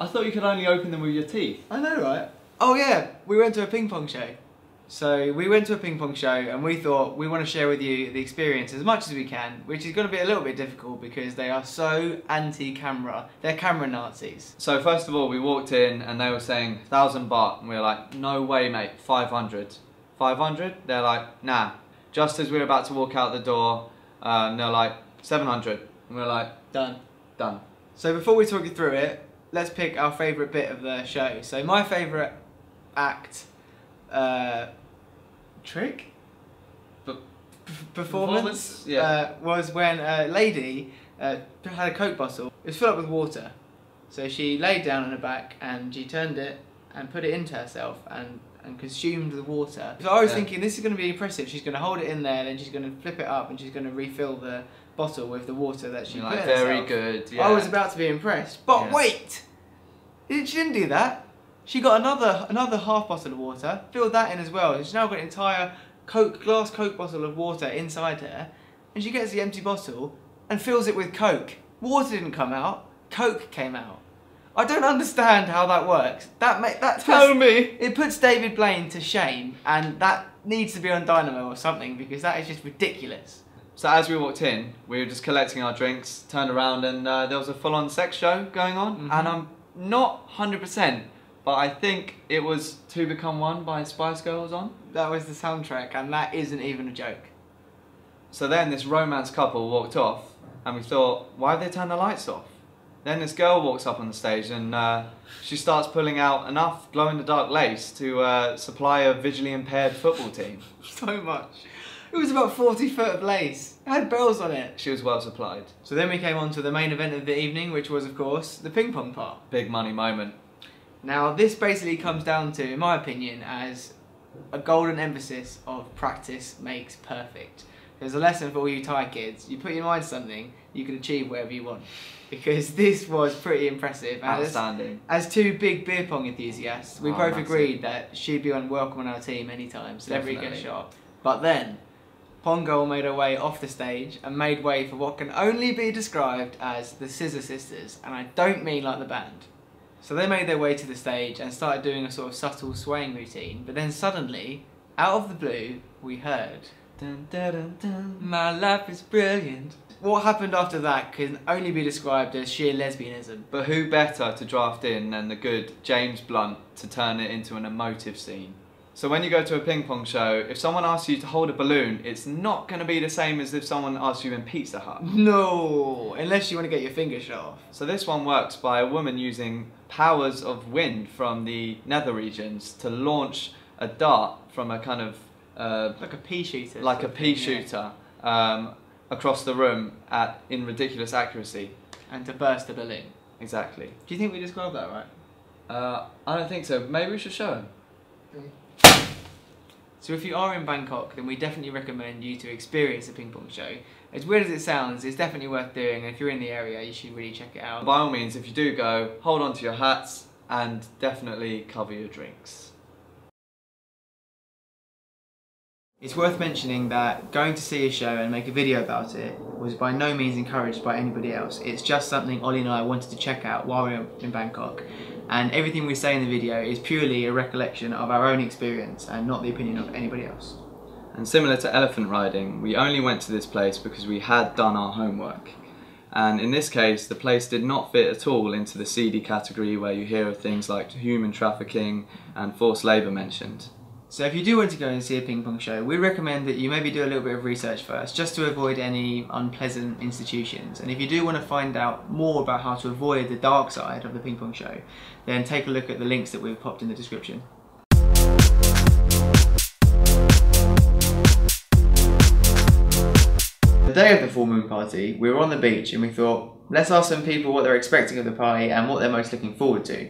I thought you could only open them with your teeth. I know, right? Oh yeah, we went to a ping pong show. So we went to a ping pong show and we thought we want to share with you the experience as much as we can, which is going to be a little bit difficult because they are so anti-camera. They're camera Nazis. So first of all, we walked in and they were saying 1,000 baht, and we were like, no way mate, 500. 500? They're like, nah. Just as we were about to walk out the door, they're like, 700. And we were like, done. Done. So before we talk you through it, let's pick our favourite bit of the show. So my favourite act, trick? Performance? Yeah. Was when a lady had a Coke bottle. It was filled up with water. So she laid down on her back and she turned it and put it into herself and consumed the water. So I was thinking this is going to be impressive. She's going to hold it in there, then she's going to flip it up and she's going to refill the bottle with the water that she put in herself. Very good, yeah. I was about to be impressed. But wait! She didn't do that. She got another half bottle of water, filled that in as well. She's now got an entire glass Coke bottle of water inside her, and she gets the empty bottle and fills it with Coke. Water didn't come out, Coke came out. I don't understand how that works. It puts David Blaine to shame, and that needs to be on Dynamo or something because that is just ridiculous. So as we walked in, we were just collecting our drinks, turned around, and there was a full-on sex show going on, and I'm not 100%. But I think it was Two Become One by Spice Girls on. That was the soundtrack, and that isn't even a joke. So then this romance couple walked off, and we thought, why have they turned the lights off? Then this girl walks up on the stage, and she starts pulling out enough glow-in-the-dark lace to supply a visually impaired football team. So much. It was about 40 foot of lace. It had bells on it. She was well supplied. So then we came on to the main event of the evening, which was, of course, the ping pong part. Big money moment. Now this basically comes down to, in my opinion, as a golden emphasis of practice makes perfect. There's a lesson for all you Thai kids. You put your mind to something, you can achieve whatever you want. Because this was pretty impressive. Outstanding. As two big beer pong enthusiasts, we both agreed that she'd be welcome on our team anytime, so never get a shot. But then, Pong Girl made her way off the stage and made way for what can only be described as the Scissor Sisters, and I don't mean like the band. So they made their way to the stage and started doing a sort of subtle swaying routine, but then suddenly, out of the blue, we heard, dun, dun, dun, dun, my life is brilliant. What happened after that can only be described as sheer lesbianism. But who better to draft in than the good James Blunt to turn it into an emotive scene? So when you go to a ping pong show, if someone asks you to hold a balloon, it's not going to be the same as if someone asks you in Pizza Hut. No, unless you want to get your finger shot off. So this one works by a woman using powers of wind from the nether regions to launch a dart from a kind of... like a pea shooter. Like a pea shooter across the room in ridiculous accuracy. And to burst a balloon. Exactly. Do you think we described that right? I don't think so. Maybe we should show him. So if you are in Bangkok, then we definitely recommend you to experience a ping pong show. As weird as it sounds, it's definitely worth doing, and if you're in the area, you should really check it out. By all means, if you do go, hold on to your hats and definitely cover your drinks. It's worth mentioning that going to see a show and make a video about it was by no means encouraged by anybody else. It's just something Ollie and I wanted to check out while we were in Bangkok. And everything we say in the video is purely a recollection of our own experience and not the opinion of anybody else. And similar to elephant riding, we only went to this place because we had done our homework. And in this case, the place did not fit at all into the seedy category where you hear of things like human trafficking and forced labour mentioned. So if you do want to go and see a ping pong show, we recommend that you maybe do a little bit of research first, just to avoid any unpleasant institutions. And if you do want to find out more about how to avoid the dark side of the ping pong show, then take a look at the links that we've popped in the description. The day of the full moon party, we were on the beach and we thought, let's ask some people what they're expecting of the party and what they're most looking forward to.